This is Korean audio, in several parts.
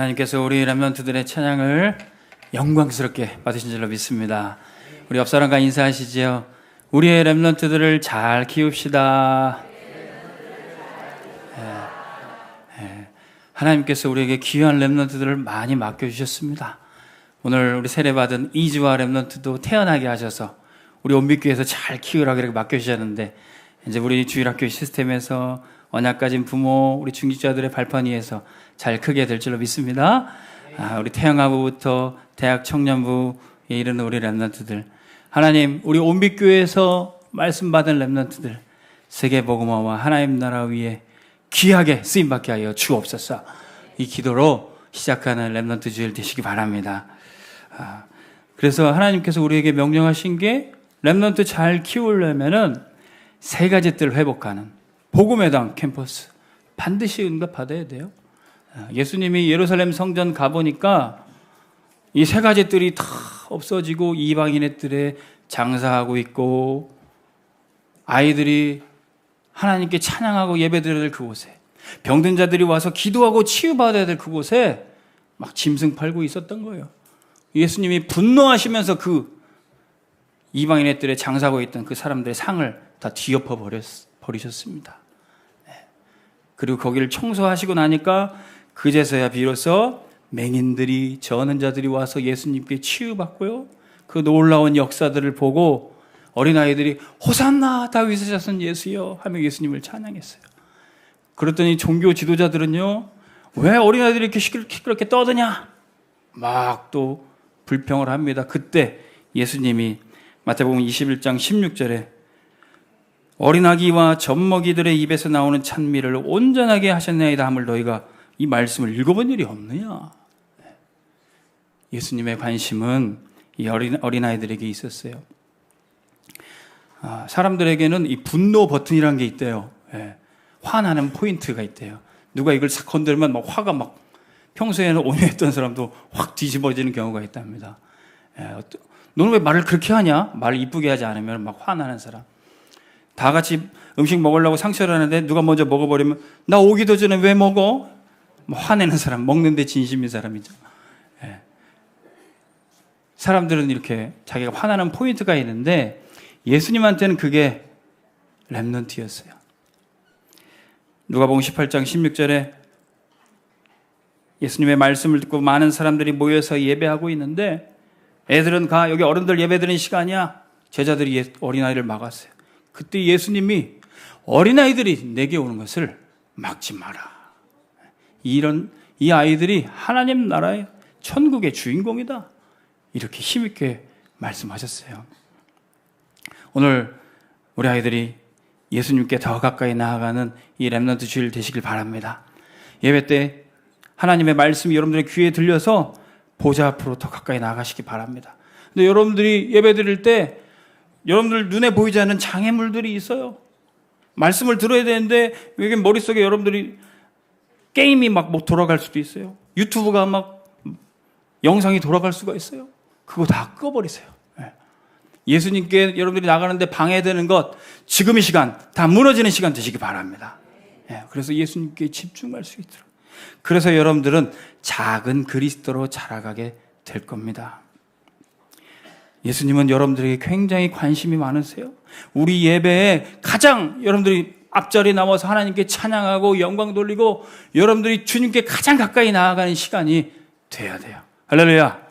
하나님께서 우리 렘넌트들의 찬양을 영광스럽게 받으신 줄로 믿습니다. 우리 옆사람과 인사하시지요. 우리의 렘넌트들을 잘 키웁시다. 하나님께서 우리에게 귀한 렘넌트들을 많이 맡겨주셨습니다. 오늘 우리 세례받은 이주와 렘넌트도 태어나게 하셔서 우리 온빛교회에서 잘 키우라고 이렇게 맡겨주셨는데, 이제 우리 주일학교 시스템에서 언약 가진 부모, 우리 중직자들의 발판 위에서 잘 크게 될 줄로 믿습니다. 우리 태영아부부터 대학 청년부에 이르는 우리 렘넌트들, 하나님 우리 온빛교회에서 말씀 받은 렘넌트들 세계복음화와 하나님 나라 위에 귀하게 쓰임받게 하여 주옵소서. 이 기도로 시작하는 렘넌트 주일 되시기 바랍니다. 그래서 하나님께서 우리에게 명령하신 게, 렘넌트 잘 키우려면은 세 가지 뜰 회복하는 복음의 당 캠퍼스 반드시 응답받아야 돼요. 예수님이 예루살렘 성전 가보니까 이 세 가지 뜰이 다 없어지고 이방인의 뜰에 장사하고 있고, 아이들이 하나님께 찬양하고 예배드려야 될 그곳에, 병든 자들이 와서 기도하고 치유받아야 될 그곳에 막 짐승 팔고 있었던 거예요. 예수님이 분노하시면서 그 이방인의 뜰에 장사하고 있던 그 사람들의 상을 다 뒤엎어 버리셨습니다. 그리고 거기를 청소하시고 나니까 그제서야 비로소 맹인들이, 저는 자들이 와서 예수님께 치유받고요, 그 놀라운 역사들을 보고 어린아이들이 호산나 다윗의 자손 예수여 하며 예수님을 찬양했어요. 그랬더니 종교 지도자들은요, 왜 어린아이들이 이렇게 시끄럽게 떠드냐 막 또 불평을 합니다. 그때 예수님이 마태복음 21장 16절에 어린아기와 젖먹이들의 입에서 나오는 찬미를 온전하게 하셨나이다 함을 너희가 이 말씀을 읽어본 일이 없느냐. 예수님의 관심은 이 어린아이들에게 있었어요. 사람들에게는 이 분노 버튼이라는 게 있대요. 화나는 포인트가 있대요. 누가 이걸 싹 건들면 막 화가 막, 평소에는 온유했던 사람도 확 뒤집어지는 경우가 있답니다. 너는 왜 말을 그렇게 하냐? 말을 이쁘게 하지 않으면 막 화나는 사람. 다 같이 음식 먹으려고 상처를 하는데 누가 먼저 먹어버리면 나 오기도 전에 왜 먹어? 화내는 사람, 먹는데 진심인 사람이죠. 사람들은 이렇게 자기가 화나는 포인트가 있는데 예수님한테는 그게 렘넌트였어요. 누가복음 18장 16절에 예수님의 말씀을 듣고 많은 사람들이 모여서 예배하고 있는데, 애들은 가, 여기 어른들 예배드리는 시간이야. 제자들이 어린아이를 막았어요. 그때 예수님이 어린아이들이 내게 오는 것을 막지 마라. 이 아이들이 하나님 나라의 천국의 주인공이다. 이렇게 힘있게 말씀하셨어요. 오늘 우리 아이들이 예수님께 더 가까이 나아가는 이 렘넌트 주일 되시길 바랍니다. 예배 때 하나님의 말씀이 여러분들의 귀에 들려서 보좌 앞으로 더 가까이 나아가시기 바랍니다. 근데 여러분들이 예배 드릴 때 여러분들 눈에 보이지 않는 장애물들이 있어요. 말씀을 들어야 되는데 여기 머릿속에 여러분들이 게임이 막 돌아갈 수도 있어요. 유튜브가 막 영상이 돌아갈 수가 있어요. 그거 다 꺼버리세요. 예수님께 여러분들이 나가는데 방해되는 것, 지금 이 시간 다 무너지는 시간 되시기 바랍니다. 그래서 예수님께 집중할 수 있도록. 그래서 여러분들은 작은 그리스도로 자라가게 될 겁니다. 예수님은 여러분들에게 굉장히 관심이 많으세요. 우리 예배에 가장 여러분들이 앞자리에 나와서 하나님께 찬양하고 영광 돌리고 여러분들이 주님께 가장 가까이 나아가는 시간이 돼야 돼요. 할렐루야.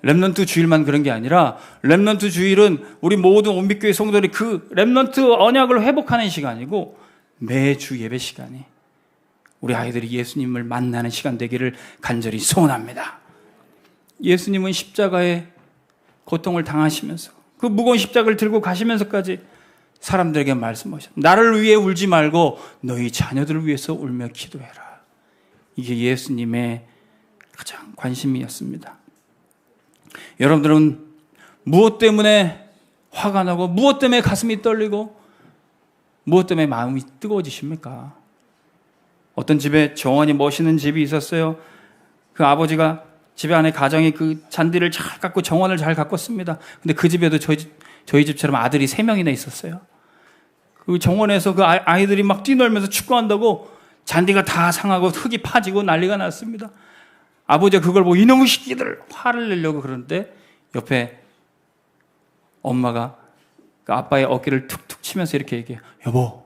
렘넌트 주일만 그런 게 아니라 렘넌트 주일은 우리 모든 온빛교회 성도들이 그 렘넌트 언약을 회복하는 시간이고, 매주 예배 시간이 우리 아이들이 예수님을 만나는 시간 되기를 간절히 소원합니다. 예수님은 십자가의 고통을 당하시면서 그 무거운 십자가를 들고 가시면서까지 사람들에게 말씀하셨어요. 나를 위해 울지 말고 너희 자녀들을 위해서 울며 기도해라. 이게 예수님의 가장 관심이었습니다. 여러분들은 무엇 때문에 화가 나고 무엇 때문에 가슴이 떨리고 무엇 때문에 마음이 뜨거워지십니까? 어떤 집에 정원이 멋있는 집이 있었어요. 그 아버지가 집에 안에 가정이 그 잔디를 잘 깎고 정원을 잘 가꿨습니다. 근데 그 집에도 저희 집처럼 아들이 3명이나 있었어요. 그 정원에서 그 아이들이 막 뛰놀면서 축구한다고 잔디가 다 상하고 흙이 파지고 난리가 났습니다. 아버지가 그걸 보고 이놈의 새끼들 화를 내려고 그러는데 옆에 엄마가 그 아빠의 어깨를 툭툭 치면서 이렇게 얘기해요. 여보,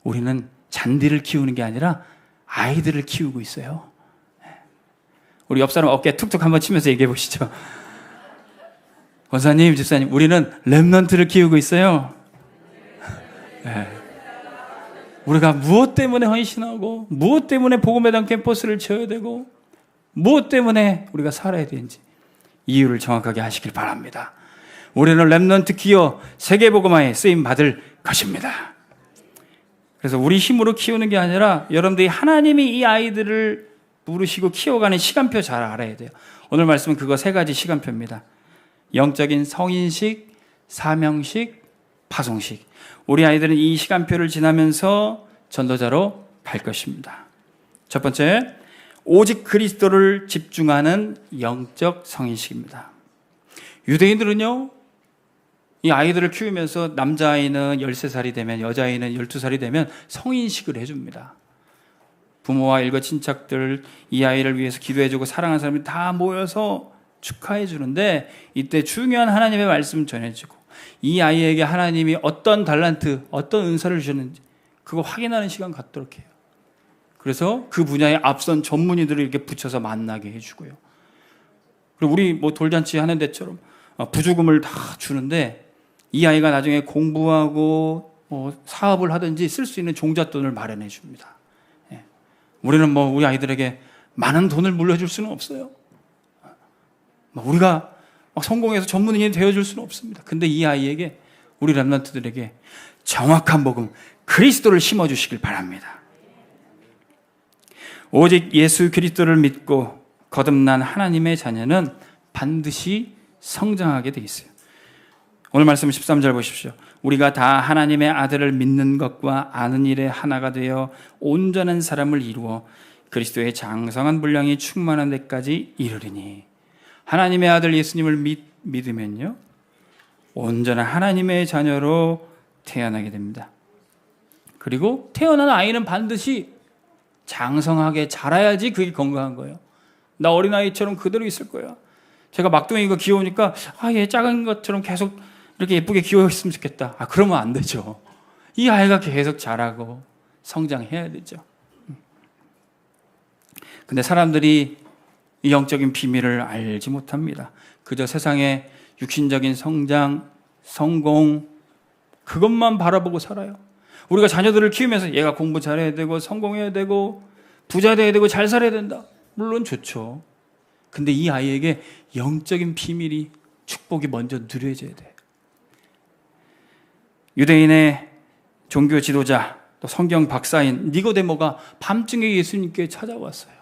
우리는 잔디를 키우는 게 아니라 아이들을 키우고 있어요. 우리 옆 사람 어깨 툭툭 한번 치면서 얘기해 보시죠. 권사님, 집사님, 우리는 렘넌트를 키우고 있어요. 네. 우리가 무엇 때문에 헌신하고 무엇 때문에 복음의당 캠퍼스를 지어야 되고 무엇 때문에 우리가 살아야 되는지 이유를 정확하게 하시길 바랍니다. 우리는 렘넌트 기어 세계복음화에 쓰임받을 것입니다. 그래서 우리 힘으로 키우는 게 아니라 여러분들이 하나님이 이 아이들을 부르시고 키워가는 시간표 잘 알아야 돼요. 오늘 말씀은 그거 3가지 시간표입니다. 영적인 성인식, 사명식, 파송식. 우리 아이들은 이 시간표를 지나면서 전도자로 갈 것입니다. 첫 번째, 오직 그리스도를 집중하는 영적 성인식입니다. 유대인들은요, 이 아이들을 키우면서 남자아이는 13살이 되면 여자아이는 12살이 되면 성인식을 해줍니다. 부모와 일거 친척들 이 아이를 위해서 기도해주고 사랑하는 사람이 다 모여서 축하해 주는데 이때 중요한 하나님의 말씀 전해주고 이 아이에게 하나님이 어떤 달란트, 어떤 은사를 주셨는지 그거 확인하는 시간 갖도록 해요. 그래서 그 분야에 앞선 전문의들을 이렇게 붙여서 만나게 해주고요. 그리고 우리 뭐 돌잔치 하는 데처럼 부주금을 다 주는데 이 아이가 나중에 공부하고 사업을 하든지 쓸 수 있는 종잣돈을 마련해 줍니다. 우리는 뭐 우리 아이들에게 많은 돈을 물려줄 수는 없어요. 우리가 성공해서 전문인이 되어줄 수는 없습니다. 근데 이 아이에게, 우리 렘넌트들에게 정확한 복음, 그리스도를 심어주시길 바랍니다. 오직 예수 그리스도를 믿고 거듭난 하나님의 자녀는 반드시 성장하게 돼 있어요. 오늘 말씀 13절 보십시오. 우리가 다 하나님의 아들을 믿는 것과 아는 일에 하나가 되어 온전한 사람을 이루어 그리스도의 장성한 분량이 충만한 데까지 이르리니. 하나님의 아들 예수님을 믿으면요, 온전한 하나님의 자녀로 태어나게 됩니다. 그리고 태어난 아이는 반드시 장성하게 자라야지 그게 건강한 거예요. 나 어린아이처럼 그대로 있을 거야. 제가 막둥이가 귀여우니까 얘 작은 것처럼 계속 이렇게 예쁘게 귀여웠으면 좋겠다. 그러면 안 되죠. 이 아이가 계속 자라고 성장해야 되죠. 근데 사람들이 이 영적인 비밀을 알지 못합니다. 그저 세상의 육신적인 성장, 성공, 그것만 바라보고 살아요. 우리가 자녀들을 키우면서 얘가 공부 잘해야 되고 성공해야 되고 부자 돼야 되고 잘 살아야 된다. 물론 좋죠. 근데 이 아이에게 영적인 비밀이, 축복이 먼저 누려져야 돼요. 유대인의 종교 지도자, 또 성경 박사인 니고데모가 밤중에 예수님께 찾아왔어요.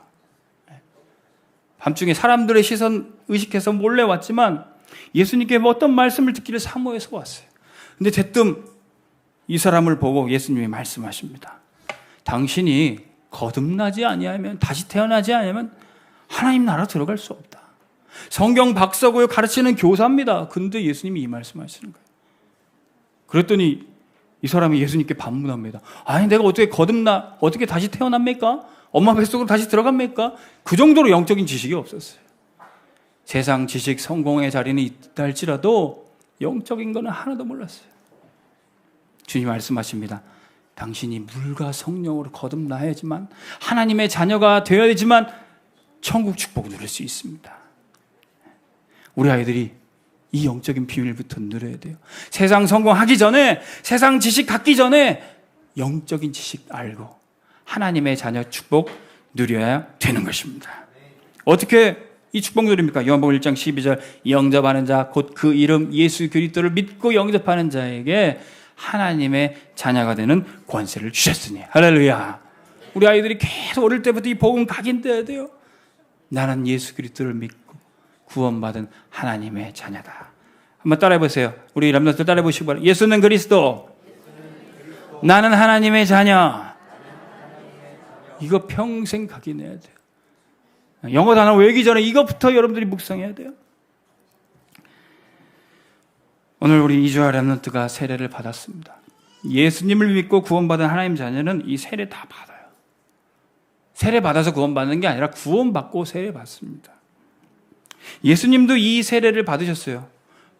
밤중에 사람들의 시선 의식해서 몰래 왔지만 예수님께 어떤 말씀을 듣기를 사모해서 왔어요. 근데 대뜸 이 사람을 보고 예수님이 말씀하십니다. 당신이 거듭나지 아니하면, 다시 태어나지 아니하면 하나님 나라 들어갈 수 없다. 성경 박사고요, 가르치는 교사입니다. 근데 예수님이 이 말씀하시는 거예요. 그랬더니 이 사람이 예수님께 반문합니다. 아니, 내가 어떻게 다시 태어납니까? 엄마 뱃속으로 다시 들어갑니까? 그 정도로 영적인 지식이 없었어요. 세상 지식, 성공의 자리는 있다 할지라도 영적인 거는 하나도 몰랐어요. 주님 말씀하십니다. 당신이 물과 성령으로 거듭나야지만, 하나님의 자녀가 되어야지만 천국 축복을 누릴 수 있습니다. 우리 아이들이 이 영적인 비밀부터 누려야 돼요. 세상 성공하기 전에, 세상 지식 갖기 전에 영적인 지식 알고 하나님의 자녀 축복 누려야 되는 것입니다. 어떻게 이 축복 누립니까? 요한복음 1장 12절, 영접하는 자 곧 그 이름 예수 그리스도를 믿고 영접하는 자에게 하나님의 자녀가 되는 권세를 주셨으니. 할렐루야. 우리 아이들이 계속 어릴 때부터 이 복음 각인돼야 돼요. 나는 예수 그리스도를 믿고 구원받은 하나님의 자녀다. 한번 따라해 보세요. 우리 렘넌트들 따라해 보시기 바랍니다. 예수는 그리스도, 나는 하나님의 자녀. 이거 평생 각인해야 돼요. 영어 단어 외우기 전에 이것부터 여러분들이 묵상해야 돼요. 오늘 우리 이주아 렘넌트가 세례를 받았습니다. 예수님을 믿고 구원받은 하나님 자녀는 이 세례 다 받아요. 세례받아서 구원받는 게 아니라 구원받고 세례받습니다. 예수님도 이 세례를 받으셨어요.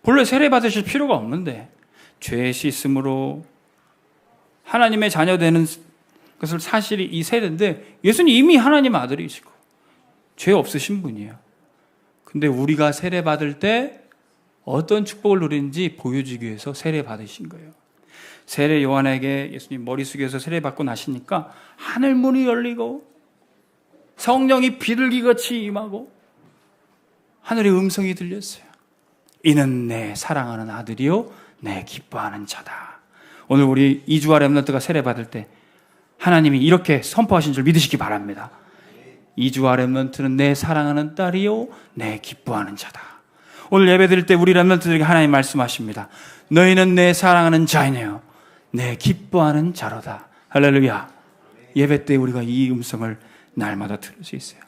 본래 세례받으실 필요가 없는데 죄 씻음으로 하나님의 자녀 되는 것을 사실이 이 세례인데, 예수님 이미 하나님 아들이시고 죄 없으신 분이에요. 근데 우리가 세례받을 때 어떤 축복을 누리는지 보여주기 위해서 세례받으신 거예요. 세례 요한에게 예수님 머리 숙여서 세례받고 나시니까 하늘 문이 열리고 성령이 비둘기같이 임하고 하늘의 음성이 들렸어요. 이는 내 사랑하는 아들이요 내 기뻐하는 자다. 오늘 우리 이주와 렘넌트가 세례받을 때 하나님이 이렇게 선포하신 줄 믿으시기 바랍니다. 이주와 렘넌트는 내 사랑하는 딸이요 내 기뻐하는 자다. 오늘 예배 드릴 때 우리 렘넌트들에게 하나님 말씀하십니다. 너희는 내 사랑하는 자이네요 내 기뻐하는 자로다. 할렐루야. 예배 때 우리가 이 음성을 날마다 들을 수 있어요.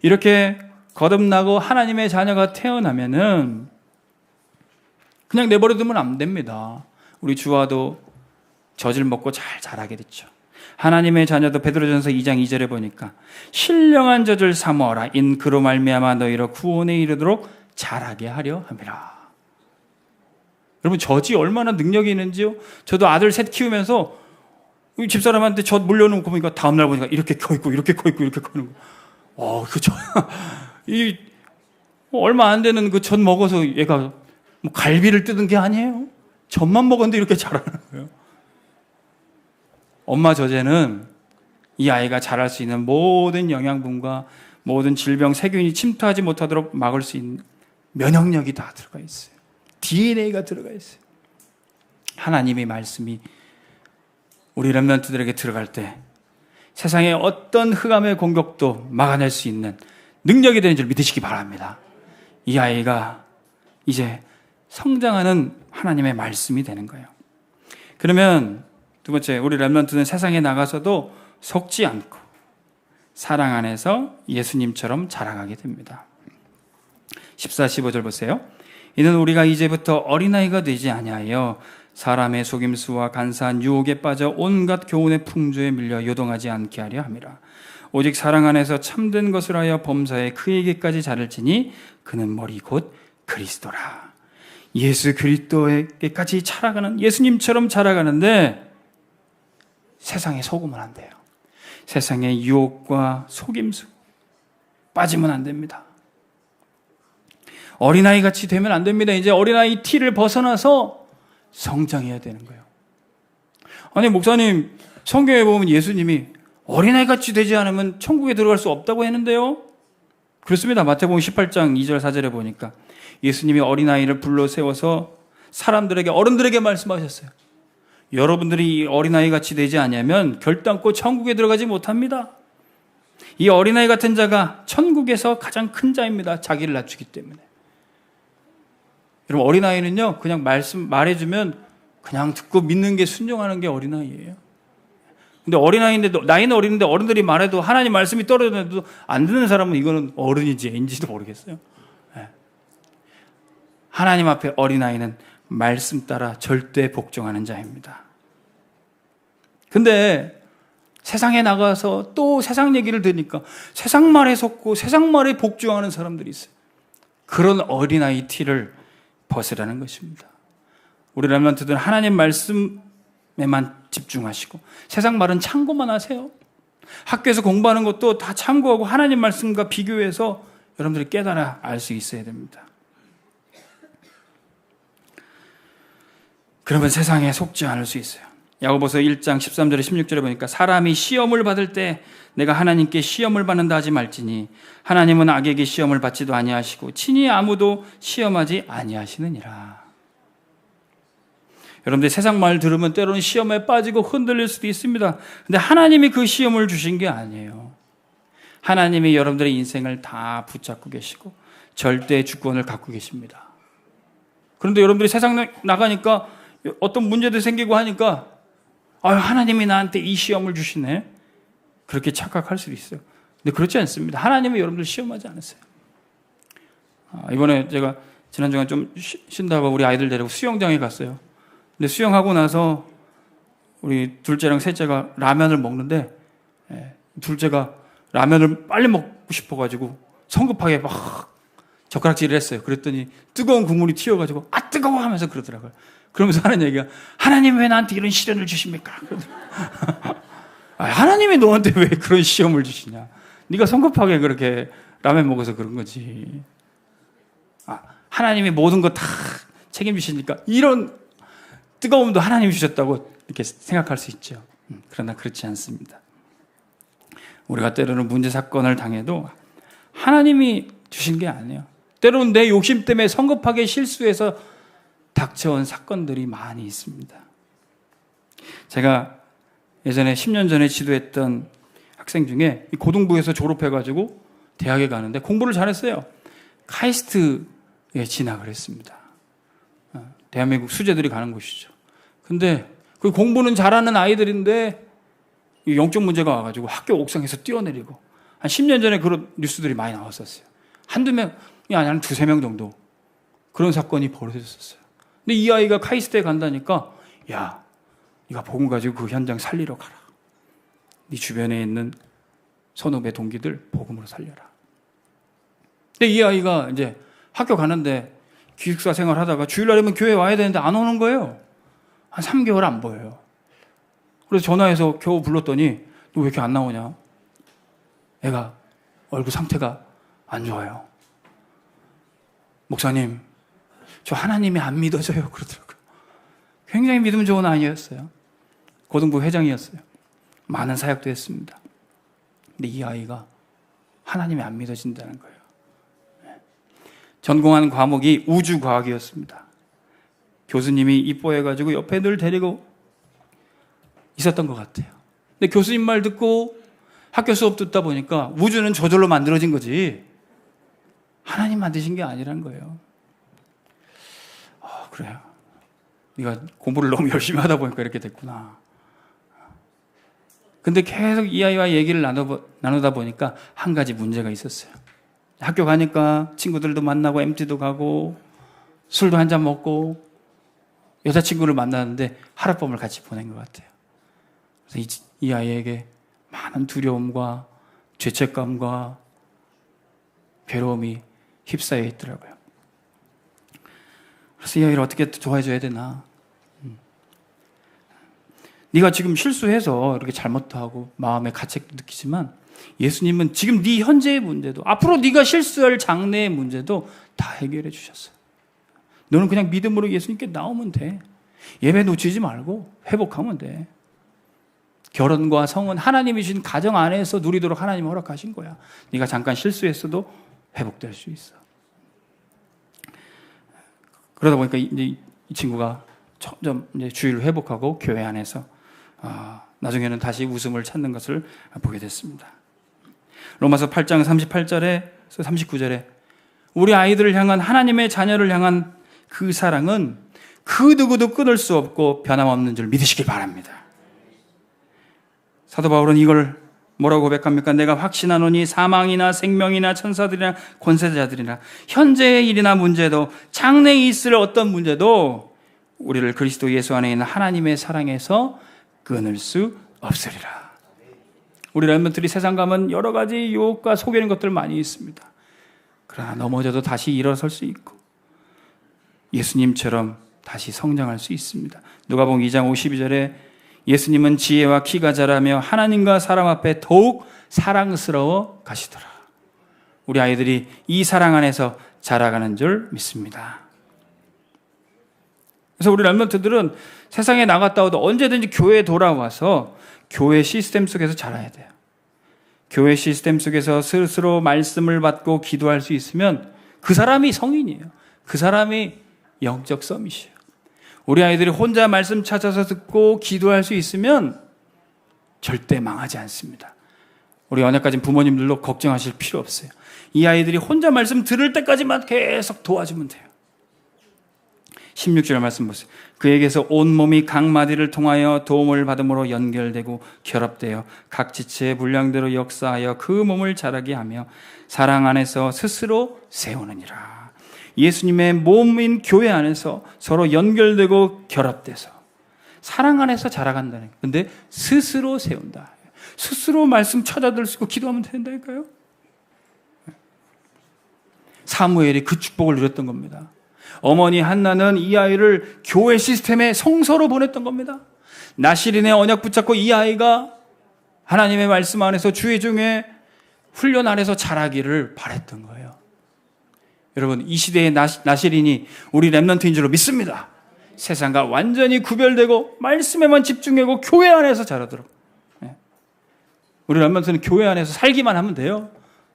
이렇게 거듭나고 하나님의 자녀가 태어나면은 그냥 내버려두면 안 됩니다. 우리 주아도 젖을 먹고 잘 자라게 됐죠. 하나님의 자녀도 베드로전서 2장 2절에 보니까 신령한 젖을 사모하라. 인 그로 말미암아 너희로 구원에 이르도록 자라게 하려 함이라. 여러분, 젖이 얼마나 능력이 있는지요? 저도 아들 셋 키우면서 집사람한테 젖 물려놓고 보니까 다음날 보니까 이렇게 커있고 이렇게 커있고 이렇게 커있는 거. 얼마 안 되는 그 젖 먹어서 얘가 뭐 갈비를 뜯은 게 아니에요. 젖만 먹었는데 이렇게 자라는 거예요. 엄마 젖에는 이 아이가 자랄 수 있는 모든 영양분과 모든 질병, 세균이 침투하지 못하도록 막을 수 있는 면역력이 다 들어가 있어요. DNA가 들어가 있어요. 하나님의 말씀이 우리 렘넌트들에게 들어갈 때 세상의 어떤 흑암의 공격도 막아낼 수 있는 능력이 되는 줄 믿으시기 바랍니다. 이 아이가 이제 성장하는 하나님의 말씀이 되는 거예요. 그러면 두 번째, 우리 렘넌트는 세상에 나가서도 속지 않고 사랑 안에서 예수님처럼 자라가게 됩니다. 14, 15절 보세요. 이는 우리가 이제부터 어린아이가 되지 아니하여 사람의 속임수와 간사한 유혹에 빠져 온갖 교훈의 풍조에 밀려 요동하지 않게 하려 함이라. 오직 사랑 안에서 참된 것을 하여 범사에 그에게까지 자랄지니 그는 머리 곧 그리스도라. 예수 그리스도에게까지 자라가는, 예수님처럼 자라가는데 세상에 속으면 안 돼요. 세상의 유혹과 속임수 빠지면 안 됩니다. 어린아이 같이 되면 안 됩니다. 이제 어린아이 티를 벗어나서 성장해야 되는 거예요. 아니, 목사님, 성경에 보면 예수님이 어린아이 같이 되지 않으면 천국에 들어갈 수 없다고 했는데요. 그렇습니다. 마태복음 18장 2절 4절에 보니까 예수님이 어린아이를 불러 세워서 사람들에게, 어른들에게 말씀하셨어요. 여러분들이 어린아이 같이 되지 않으면 결단코 천국에 들어가지 못합니다. 이 어린아이 같은 자가 천국에서 가장 큰 자입니다. 자기를 낮추기 때문에. 여러분, 어린아이는요, 그냥 말해주면 그냥 듣고 믿는 게, 순종하는 게 어린아이예요. 근데 어린아이인데, 나이는 어린데 어른들이 말해도 하나님 말씀이 떨어져도 안 듣는 사람은 이거는 어른인지 애인지도 모르겠어요. 네. 하나님 앞에 어린아이는 말씀 따라 절대 복종하는 자입니다. 근데 세상에 나가서 또 세상 얘기를 들으니까 세상 말에 속고 세상 말에 복종하는 사람들이 있어요. 그런 어린아이 티를 벗으라는 것입니다. 우리 렘넌트들은 하나님 말씀에만 집중하시고 세상 말은 참고만 하세요. 학교에서 공부하는 것도 다 참고하고 하나님 말씀과 비교해서 여러분들이 깨달아 알 수 있어야 됩니다. 그러면 세상에 속지 않을 수 있어요. 야고보서 1장 13절에 16절에 보니까 사람이 시험을 받을 때 내가 하나님께 시험을 받는다 하지 말지니 하나님은 악에게 시험을 받지도 아니하시고 친히 아무도 시험하지 아니하시느니라. 여러분들 세상 말 들으면 때로는 시험에 빠지고 흔들릴 수도 있습니다. 근데 하나님이 그 시험을 주신 게 아니에요. 하나님이 여러분들의 인생을 다 붙잡고 계시고 절대 주권을 갖고 계십니다. 그런데 여러분들이 세상 나가니까 어떤 문제도 생기고 하니까 하나님이 나한테 이 시험을 주시네, 그렇게 착각할 수도 있어요. 근데 그렇지 않습니다. 하나님이 여러분들 시험하지 않으세요. 이번에 제가 지난주간 좀 쉰다고 우리 아이들 데리고 수영장에 갔어요. 근데 수영하고 나서 우리 둘째랑 셋째가 라면을 먹는데 둘째가 라면을 빨리 먹고 싶어가지고 성급하게 막 젓가락질을 했어요. 그랬더니 뜨거운 국물이 튀어가지고 아 뜨거워 하면서 그러더라고요. 그러면서 하는 얘기가 하나님 왜 나한테 이런 시련을 주십니까? 하나님이 너한테 왜 그런 시험을 주시냐? 네가 성급하게 그렇게 라면 먹어서 그런 거지. 하나님이 모든 거 다 책임지시니까 이런 뜨거움도 하나님이 주셨다고 이렇게 생각할 수 있죠. 그러나 그렇지 않습니다. 우리가 때로는 문제 사건을 당해도 하나님이 주신 게 아니에요. 때로는 내 욕심 때문에 성급하게 실수해서 닥쳐온 사건들이 많이 있습니다. 제가 예전에 10년 전에 지도했던 학생 중에 고등부에서 졸업해가지고 대학에 가는데 공부를 잘했어요. 카이스트에 진학을 했습니다. 대한민국 수재들이 가는 곳이죠. 근데 그 공부는 잘하는 아이들인데 영적 문제가 와가지고 학교 옥상에서 뛰어내리고 한 10년 전에 그런 뉴스들이 많이 나왔었어요. 한두 명이 아니라 한 두세 명 정도 그런 사건이 벌어졌었어요. 근데 이 아이가 카이스트에 간다니까 야, 네가 복음 가지고 그 현장 살리러 가라. 네 주변에 있는 선후배 동기들 복음으로 살려라. 근데 이 아이가 이제 학교 가는데 기숙사 생활하다가 주일날이면 교회 와야 되는데 안 오는 거예요. 한 3개월 안 보여요. 그래서 전화해서 겨우 불렀더니 너 왜 이렇게 안 나오냐? 애가 얼굴 상태가 안 좋아요. 목사님, 저 하나님이 안 믿어져요. 그러더라고요. 굉장히 믿음 좋은 아이였어요. 고등부 회장이었어요. 많은 사역도 했습니다. 근데 이 아이가 하나님이 안 믿어진다는 거예요. 전공한 과목이 우주과학이었습니다. 교수님이 이뻐해가지고 옆에 늘 데리고 있었던 것 같아요. 근데 교수님 말 듣고 학교 수업 듣다 보니까 우주는 저절로 만들어진 거지 하나님 만드신 게 아니란 거예요. 그래요. 네가 공부를 너무 열심히 하다 보니까 이렇게 됐구나. 근데 계속 이 아이와 얘기를 나누다 보니까 한 가지 문제가 있었어요. 학교 가니까 친구들도 만나고 MT도 가고 술도 한잔 먹고 여자친구를 만나는데 하룻밤을 같이 보낸 것 같아요. 그래서 이 아이에게 많은 두려움과 죄책감과 괴로움이 휩싸여 있더라고요. 그래서 이 아이를 어떻게 도와줘야 되나? 네가 지금 실수해서 이렇게 잘못도 하고 마음에 가책도 느끼지만 예수님은 지금 네 현재의 문제도 앞으로 네가 실수할 장래의 문제도 다 해결해 주셨어요. 너는 그냥 믿음으로 예수님께 나오면 돼. 예배 놓치지 말고 회복하면 돼. 결혼과 성은 하나님이 주신 가정 안에서 누리도록 하나님이 허락하신 거야. 네가 잠깐 실수했어도 회복될 수 있어. 그러다 보니까 이제 이 친구가 점점 이제 주의를 회복하고 교회 안에서 나중에는 다시 웃음을 찾는 것을 보게 됐습니다. 로마서 8장 38절에서 39절에 우리 아이들을 향한 하나님의 자녀를 향한 그 사랑은 그 누구도 끊을 수 없고 변함없는 줄 믿으시길 바랍니다. 사도 바울은 이걸 뭐라고 고백합니까? 내가 확신하노니 사망이나 생명이나 천사들이나 권세자들이나 현재의 일이나 문제도 장래에 있을 어떤 문제도 우리를 그리스도 예수 안에 있는 하나님의 사랑에서 끊을 수 없으리라. 우리 렘넌트들이 세상 가면 여러 가지 유혹과 속이는 것들 많이 있습니다. 그러나 넘어져도 다시 일어설 수 있고 예수님처럼 다시 성장할 수 있습니다. 누가복음 2장 52절에 예수님은 지혜와 키가 자라며 하나님과 사람 앞에 더욱 사랑스러워 가시더라. 우리 아이들이 이 사랑 안에서 자라가는 줄 믿습니다. 그래서 우리 렘넌트들은 세상에 나갔다 오도 언제든지 교회에 돌아와서 교회 시스템 속에서 자라야 돼요. 교회 시스템 속에서 스스로 말씀을 받고 기도할 수 있으면 그 사람이 성인이에요. 그 사람이 영적 서밋이에요. 우리 아이들이 혼자 말씀 찾아서 듣고 기도할 수 있으면 절대 망하지 않습니다. 우리 언약 가진 부모님들도 걱정하실 필요 없어요. 이 아이들이 혼자 말씀 들을 때까지만 계속 도와주면 돼요. 16절 말씀 보세요. 그에게서 온몸이 각 마디를 통하여 도움을 받음으로 연결되고 결합되어 각 지체의 분량대로 역사하여 그 몸을 자라게 하며 사랑 안에서 스스로 세우느니라. 예수님의 몸인 교회 안에서 서로 연결되고 결합돼서 사랑 안에서 자라간다는 거예요. 근데 스스로 세운다. 스스로 말씀 찾아들 수 있고 기도하면 된다니까요. 사무엘이 그 축복을 누렸던 겁니다. 어머니 한나는 이 아이를 교회 시스템의 성서로 보냈던 겁니다. 나실인의 언약 붙잡고 이 아이가 하나님의 말씀 안에서 주의 중에 훈련 안에서 자라기를 바랬던 거예요. 여러분, 이 시대의 나실인이 우리 렘넌트인 줄로 믿습니다. 세상과 완전히 구별되고 말씀에만 집중하고 교회 안에서 자라도록. 우리 렘넌트는 교회 안에서 살기만 하면 돼요.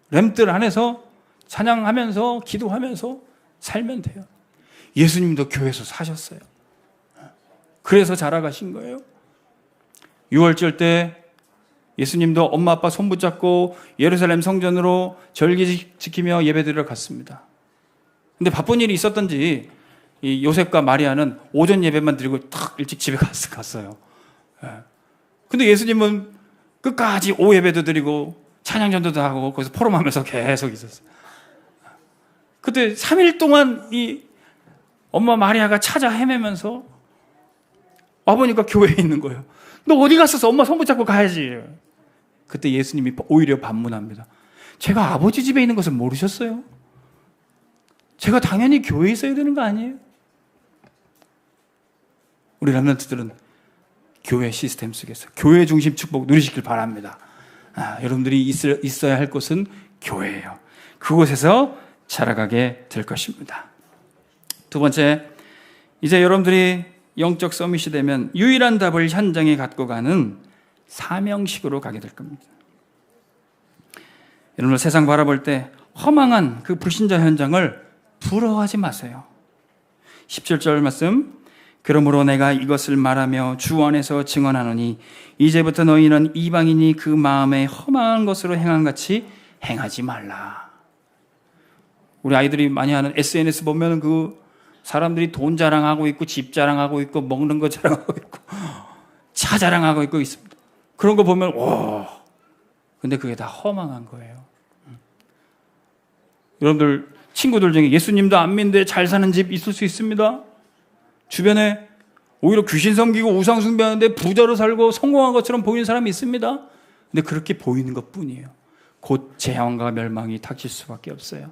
렘들 안에서 찬양하면서 기도하면서 살면 돼요. 예수님도 교회에서 사셨어요. 그래서 자라가신 거예요. 6월절 때 예수님도 엄마 아빠 손 붙잡고 예루살렘 성전으로 절기 지키며 예배드리러 갔습니다. 근데 바쁜 일이 있었던지 이 요셉과 마리아는 오전 예배만 드리고 탁 일찍 집에 갔어요. 근데 예수님은 끝까지 오후 예배도 드리고 찬양전도도 하고 거기서 포럼하면서 계속 있었어요. 그때 3일 동안 이 엄마 마리아가 찾아 헤매면서 와보니까 교회에 있는 거예요. 너 어디 갔었어? 엄마 손 붙잡고 가야지. 그때 예수님이 오히려 반문합니다. 제가 아버지 집에 있는 것을 모르셨어요? 제가 당연히 교회에 있어야 되는 거 아니에요? 우리 렘넌트들은 교회 시스템 속에서 교회 중심 축복 누리시길 바랍니다. 여러분들이 있어야 할 곳은 교회예요. 그곳에서 자라가게 될 것입니다. 두 번째, 이제 여러분들이 영적 서밋이 되면 유일한 답을 현장에 갖고 가는 사명식으로 가게 될 겁니다. 여러분들 세상 바라볼 때 허망한 그 불신자 현장을 부러워하지 마세요. 17절 말씀, 그러므로 내가 이것을 말하며 주 안에서 증언하노니 이제부터 너희는 이방인이 그 마음에 허망한 것으로 행한 같이 행하지 말라. 우리 아이들이 많이 하는 SNS 보면 그 사람들이 돈 자랑하고 있고 집 자랑하고 있고 먹는 거 자랑하고 있고 차 자랑하고 있고 있습니다. 그런 거 보면 근데 그게 다 허망한 거예요. 여러분들 친구들 중에 예수님도 안 믿는데 잘 사는 집 있을 수 있습니다. 주변에 오히려 귀신 섬기고 우상 숭배하는데 부자로 살고 성공한 것처럼 보이는 사람이 있습니다. 근데 그렇게 보이는 것뿐이에요. 곧 재앙과 멸망이 닥칠 수밖에 없어요.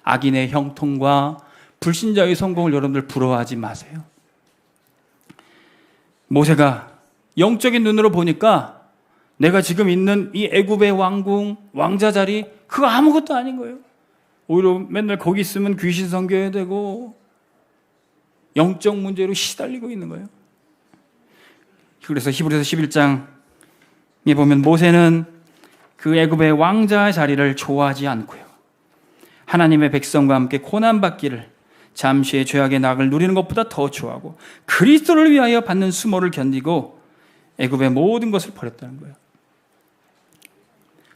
악인의 형통과 불신자의 성공을 여러분들 부러워하지 마세요. 모세가 영적인 눈으로 보니까 내가 지금 있는 이 애굽의 왕궁, 왕자 자리 그거 아무것도 아닌 거예요. 오히려 맨날 거기 있으면 귀신 섬겨야 되고 영적 문제로 시달리고 있는 거예요. 그래서 히브리서 11장에 보면 모세는 그 애굽의 왕자의 자리를 좋아하지 않고요. 하나님의 백성과 함께 고난받기를 잠시의 죄악의 낙을 누리는 것보다 더 좋아하고 그리스도를 위하여 받는 수모를 견디고 애굽의 모든 것을 버렸다는 거예요.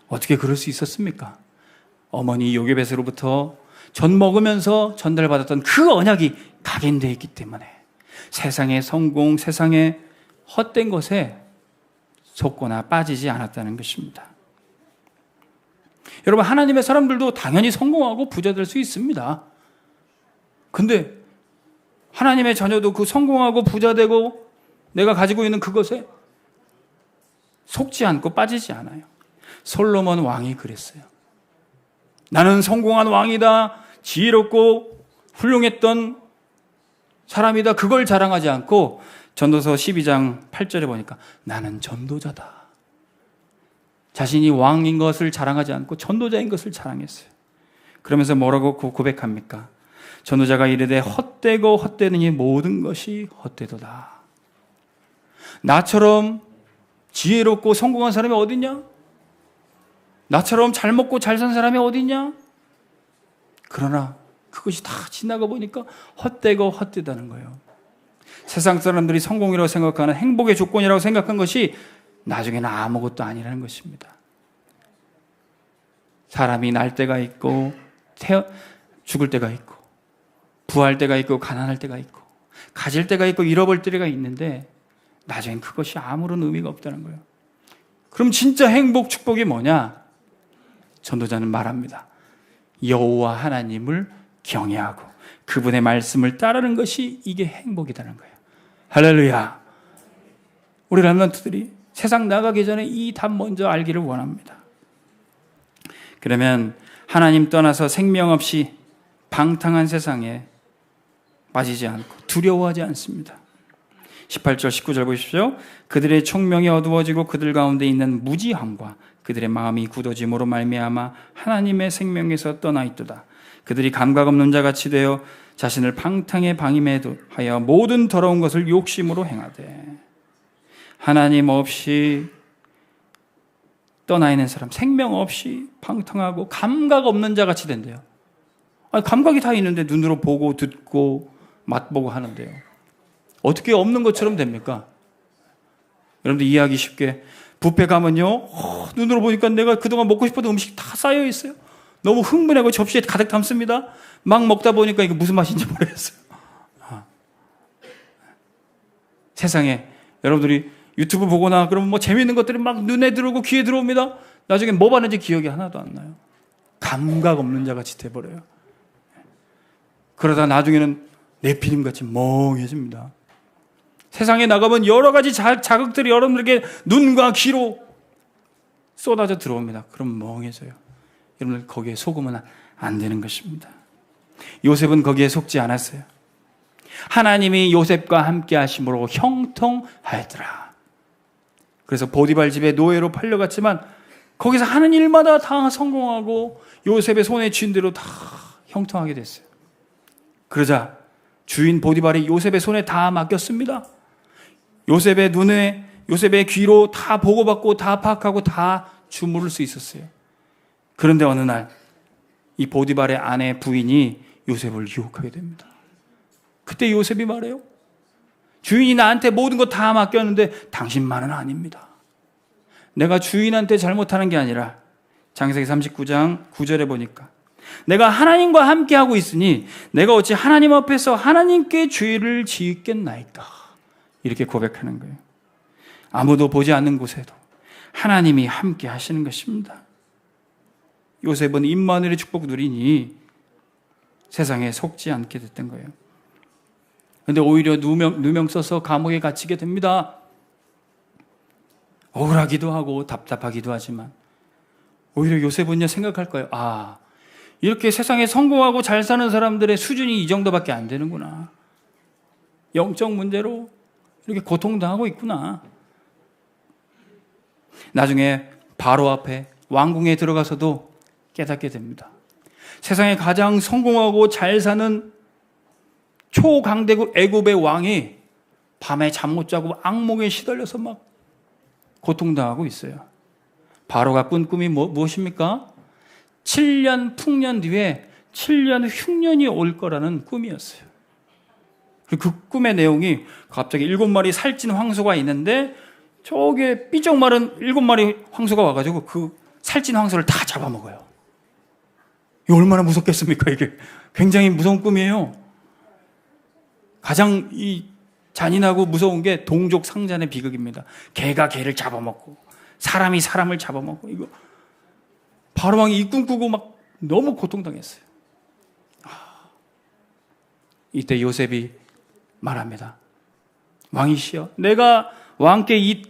어떻게 그럴 수 있었습니까? 어머니 요게벳으로부터 전 먹으면서 전달받았던 그 언약이 각인되어 있기 때문에 세상의 성공, 세상의 헛된 것에 속거나 빠지지 않았다는 것입니다. 여러분, 하나님의 사람들도 당연히 성공하고 부자 될 수 있습니다. 근데 하나님의 자녀도 그 성공하고 부자 되고 내가 가지고 있는 그것에 속지 않고 빠지지 않아요. 솔로몬 왕이 그랬어요. 나는 성공한 왕이다, 지혜롭고 훌륭했던 사람이다, 그걸 자랑하지 않고 전도서 12장 8절에 보니까 나는 전도자다. 자신이 왕인 것을 자랑하지 않고 전도자인 것을 자랑했어요. 그러면서 뭐라고 고백합니까? 전도자가 이르되 헛되고 헛되느니 모든 것이 헛되도다. 나처럼 지혜롭고 성공한 사람이 어딨냐? 나처럼 잘 먹고 잘 산 사람이 어딨냐? 그러나 그것이 다 지나가 보니까 헛되고 헛되다는 거예요. 세상 사람들이 성공이라고 생각하는 행복의 조건이라고 생각한 것이 나중에는 아무것도 아니라는 것입니다. 사람이 날 때가 있고 죽을 때가 있고 부할 때가 있고 가난할 때가 있고 가질 때가 있고 잃어버릴 때가 있는데 나중엔 그것이 아무런 의미가 없다는 거예요. 그럼 진짜 행복, 축복이 뭐냐? 전도자는 말합니다. 여호와 하나님을 경외하고 그분의 말씀을 따르는 것이 이게 행복이라는 거예요. 할렐루야. 우리 렘넌트들이 세상 나가기 전에 이 답 먼저 알기를 원합니다. 그러면 하나님 떠나서 생명 없이 방탕한 세상에 빠지지 않고 두려워하지 않습니다. 18절 19절 보십시오. 그들의 총명이 어두워지고 그들 가운데 있는 무지함과 그들의 마음이 굳어짐으로 말미암아 하나님의 생명에서 떠나 있도다. 그들이 감각 없는 자같이 되어 자신을 방탕에 방임하여 모든 더러운 것을 욕심으로 행하되. 하나님 없이 떠나 있는 사람, 생명 없이 방탕하고 감각 없는 자같이 된대요. 아니, 감각이 다 있는데 눈으로 보고 듣고 맛보고 하는데요. 어떻게 없는 것처럼 됩니까? 여러분들 이해하기 쉽게 뷔페 가면요, 눈으로 보니까 내가 그동안 먹고 싶었던 음식이 다 쌓여 있어요. 너무 흥분하고 접시에 가득 담습니다. 막 먹다 보니까 이게 무슨 맛인지 모르겠어요. 세상에 여러분들이 유튜브 보거나 그러면 뭐 재미있는 것들이 막 눈에 들어오고 귀에 들어옵니다. 나중에 뭐 봤는지 기억이 하나도 안 나요. 감각 없는 자같이 돼버려요. 그러다 나중에는 네피림같이 멍해집니다. 세상에 나가면 여러 가지 자극들이 여러분들에게 눈과 귀로 쏟아져 들어옵니다. 그럼 멍해져요. 여러분들 거기에 속으면 안 되는 것입니다. 요셉은 거기에 속지 않았어요. 하나님이 요셉과 함께 하심으로 형통하였더라. 그래서 보디발 집에 노예로 팔려갔지만 거기서 하는 일마다 다 성공하고 요셉의 손에 쥔 대로 다 형통하게 됐어요. 그러자 주인 보디발이 요셉의 손에 다 맡겼습니다. 요셉의 눈에, 요셉의 귀로 다 보고받고 다 파악하고 다 주무를 수 있었어요. 그런데 어느 날 이 보디발의 아내 부인이 요셉을 유혹하게 됩니다. 그때 요셉이 말해요. 주인이 나한테 모든 거 다 맡겼는데 당신만은 아닙니다. 내가 주인한테 잘못하는 게 아니라 창세기 39장 9절에 보니까 내가 하나님과 함께하고 있으니 내가 어찌 하나님 앞에서 하나님께 죄를 지었겠나이까. 이렇게 고백하는 거예요. 아무도 보지 않는 곳에도 하나님이 함께 하시는 것입니다. 요셉은 임마누엘의 축복을 누리니 세상에 속지 않게 됐던 거예요. 그런데 오히려 누명 써서 감옥에 갇히게 됩니다. 억울하기도 하고 답답하기도 하지만 오히려 요셉은요 생각할 거예요. 아, 이렇게 세상에 성공하고 잘 사는 사람들의 수준이 이 정도밖에 안 되는구나. 영적 문제로 이렇게 고통당하고 있구나. 나중에 바로 앞에 왕궁에 들어가서도 깨닫게 됩니다. 세상에 가장 성공하고 잘 사는 초강대국 애굽의 왕이 밤에 잠 못 자고 악몽에 시달려서 막 고통당하고 있어요. 바로가 꾼 꿈이 무엇입니까? 7년 풍년 뒤에 7년 흉년이 올 거라는 꿈이었어요. 그리고 그 꿈의 내용이 갑자기 7마리 살찐 황소가 있는데 저게 삐쩍 마른 7마리 황소가 와가지고 그 살찐 황소를 다 잡아먹어요. 이게 얼마나 무섭겠습니까? 이게 굉장히 무서운 꿈이에요. 가장 이 잔인하고 무서운 게 동족 상잔의 비극입니다. 개가 개를 잡아먹고 사람이 사람을 잡아먹고 이거 바로 왕이 이 꿈 꾸고 막 너무 고통당했어요. 이때 요셉이 말합니다. 왕이시여, 내가 왕께 이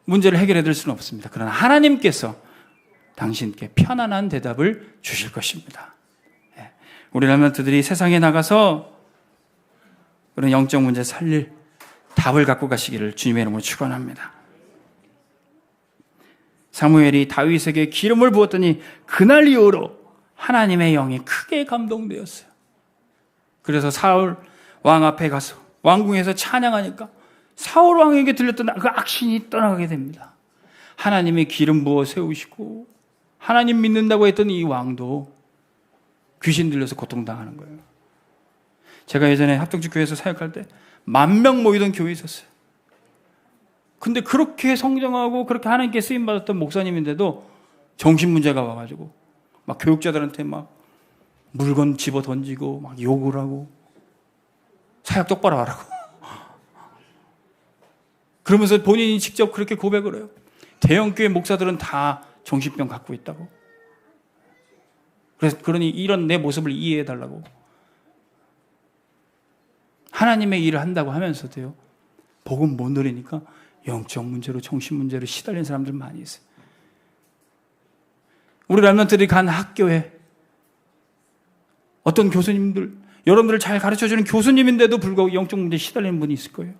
문제를 해결해 드릴 수는 없습니다. 그러나 하나님께서 당신께 편안한 대답을 주실 것입니다. 우리 렘넌트들이 세상에 나가서 그런 영적 문제 살릴 답을 갖고 가시기를 주님의 이름으로 축원합니다. 사무엘이 다윗에게 기름을 부었더니 그날 이후로 하나님의 영이 크게 감동되었어요. 그래서 사울 왕 앞에 가서 왕궁에서 찬양하니까 사울 왕에게 들렸던 그 악신이 떠나가게 됩니다. 하나님이 기름 부어 세우시고 하나님 믿는다고 했던 이 왕도 귀신 들려서 고통당하는 거예요. 제가 예전에 합동주교회에서 사역할 때 10,000명 모이던 교회에 있었어요. 근데 그렇게 성장하고 그렇게 하나님께 쓰임받았던 목사님인데도 정신문제가 와가지고 막 교육자들한테 막 물건 집어 던지고 막 욕을 하고 사역 똑바로 하라고 그러면서 본인이 직접 그렇게 고백을 해요. 대형교회 목사들은 다 정신병 갖고 있다고. 그러니 이런 내 모습을 이해해달라고. 하나님의 일을 한다고 하면서도요, 복음 못 누리니까 영적 문제로, 정신 문제로 시달린 사람들 많이 있어요. 우리 렘넌트들이 간 학교에 어떤 교수님들, 여러분들을 잘 가르쳐주는 교수님인데도 불구하고 영적 문제에 시달리는 분이 있을 거예요.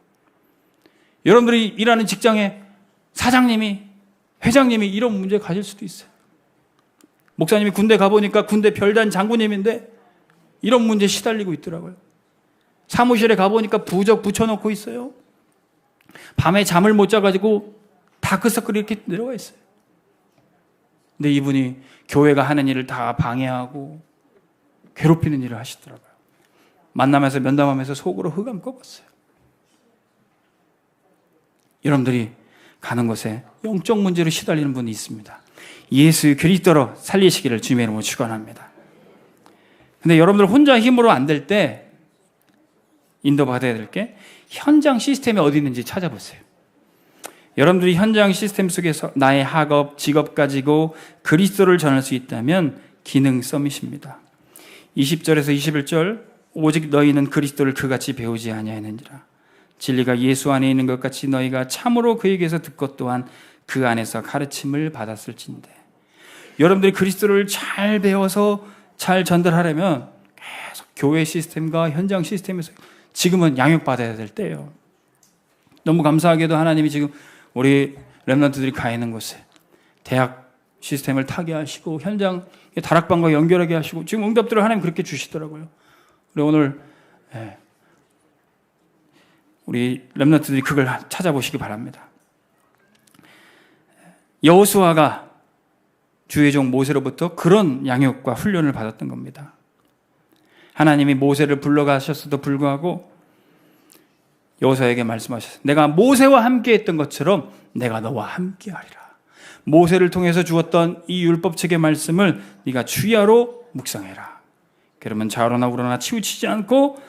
여러분들이 일하는 직장에 사장님이, 회장님이 이런 문제 가질 수도 있어요. 목사님이 군대 가보니까 군대 별단 장군님인데 이런 문제에 시달리고 있더라고요. 사무실에 가보니까 부적 붙여놓고 있어요. 밤에 잠을 못 자가지고 다크서클이 이렇게 내려가 있어요. 근데 이분이 교회가 하는 일을 다 방해하고 괴롭히는 일을 하시더라고요. 만나면서 면담하면서 속으로 흑암 꺾었어요. 여러분들이 가는 곳에 영적 문제로 시달리는 분이 있습니다. 예수 그리스도로 살리시기를 주님의 이름으로 축원합니다. 근데 여러분들 혼자 힘으로 안 될 때 인도받아야 될 게 현장 시스템이 어디 있는지 찾아보세요. 여러분들이 현장 시스템 속에서 나의 학업, 직업 가지고 그리스도를 전할 수 있다면 기능 서밋입니다. 20절에서 21절 오직 너희는 그리스도를 그같이 배우지 아니하였느니라. 진리가 예수 안에 있는 것 같이 너희가 참으로 그에게서 듣고 또한 그 안에서 가르침을 받았을진데. 여러분들이 그리스도를 잘 배워서 잘 전달하려면 계속 교회 시스템과 현장 시스템에서 지금은 양육받아야 될 때예요. 너무 감사하게도 하나님이 지금 우리 렘넌트들이 가 있는 곳에 대학 시스템을 타게 하시고 현장 다락방과 연결하게 하시고 지금 응답들을 하나님 그렇게 주시더라고요. 우리 오늘 우리 렘넌트들이 그걸 찾아보시기 바랍니다. 여호수아가 주의 종 모세로부터 그런 양육과 훈련을 받았던 겁니다. 하나님이 모세를 불러가셨어도 불구하고 여호수아에게 말씀하셨어요. 내가 모세와 함께 했던 것처럼 내가 너와 함께 하리라. 모세를 통해서 주었던 이 율법책의 말씀을 네가 주야로 묵상해라. 그러면 좌로나 우로나 치우치지 않고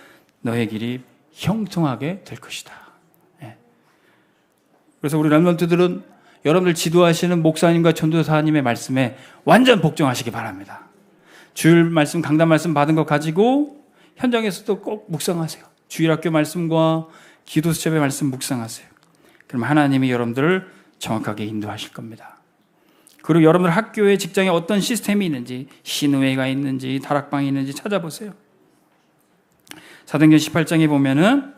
너의 길이 형통하게 될 것이다. 그래서 우리 렘넌트들은 여러분들 지도하시는 목사님과 전도사님의 말씀에 완전 복종하시기 바랍니다. 주일 말씀, 강단 말씀 받은 거 가지고 현장에서도 꼭 묵상하세요. 주일학교 말씀과 기도수첩의 말씀 묵상하세요. 그럼 하나님이 여러분들을 정확하게 인도하실 겁니다. 그리고 여러분들 학교에 직장에 어떤 시스템이 있는지, 신우회가 있는지, 다락방이 있는지 찾아보세요. 사도행전 18장에 보면은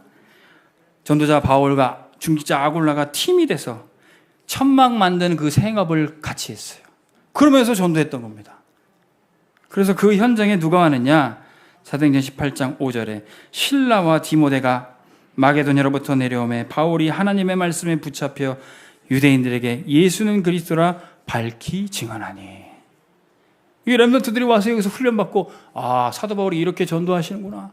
전도자 바울과 중직자 아굴라가 팀이 돼서 천막 만드는 그 생업을 같이 했어요. 그러면서 전도했던 겁니다. 그래서 그 현장에 누가 왔느냐? 사도행전 18장 5절에 실라와 디모데가 마게도냐로부터 내려오매 바울이 하나님의 말씀에 붙잡혀 유대인들에게 예수는 그리스도라 밝히 증언하니. 이 렘넌트들이 와서 여기서 훈련받고 사도 바울이 이렇게 전도하시는구나.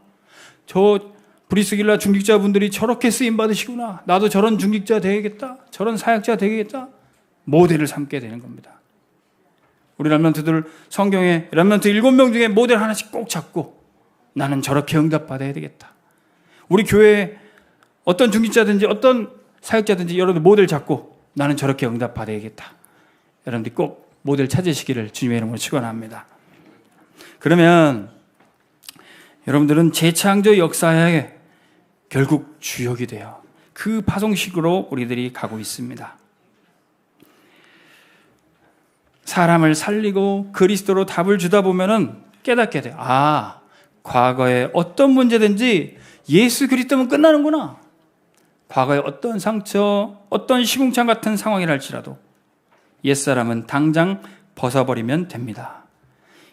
저 브리스길라 중직자분들이 저렇게 쓰임받으시구나. 나도 저런 중직자 되겠다. 저런 사역자 되겠다. 모델을 삼게 되는 겁니다. 우리 렘넌트들 성경에 렘넌트 7명 중에 모델 하나씩 꼭 잡고 나는 저렇게 응답받아야 되겠다. 우리 교회에 어떤 중직자든지 어떤 사역자든지 여러분들 모델 잡고 나는 저렇게 응답받아야겠다. 여러분들이 꼭 모델 찾으시기를 주님의 이름으로 축원합니다. 그러면 여러분들은 재창조 역사에 결국 주역이 돼요. 그 파송식으로 우리들이 가고 있습니다. 사람을 살리고 그리스도로 답을 주다 보면은 깨닫게 돼요. 과거에 어떤 문제든지 예수 그리스도면 끝나는구나. 과거에 어떤 상처, 어떤 시궁창 같은 상황이랄지라도 옛사람은 당장 벗어버리면 됩니다.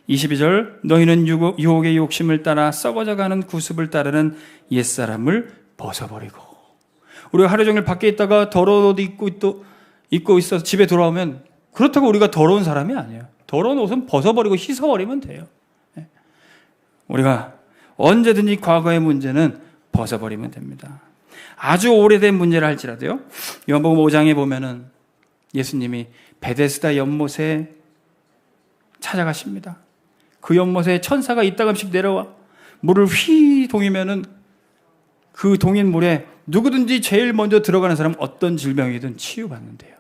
22절 너희는 유혹의 욕심을 따라 썩어져가는 구습을 따르는 옛사람을 벗어버리고. 우리가 하루 종일 밖에 있다가 더러운 옷 입고 있어서 집에 돌아오면 그렇다고 우리가 더러운 사람이 아니에요. 더러운 옷은 벗어버리고 씻어버리면 돼요. 우리가 언제든지 과거의 문제는 벗어버리면 됩니다. 아주 오래된 문제를 할지라도요. 요한복음 5장에 보면은 예수님이 베데스다 연못에 찾아가십니다. 그 연못에 천사가 이따금씩 내려와 물을 휘 동이면은 그 동인 물에 누구든지 제일 먼저 들어가는 사람 어떤 질병이든 치유받는데요.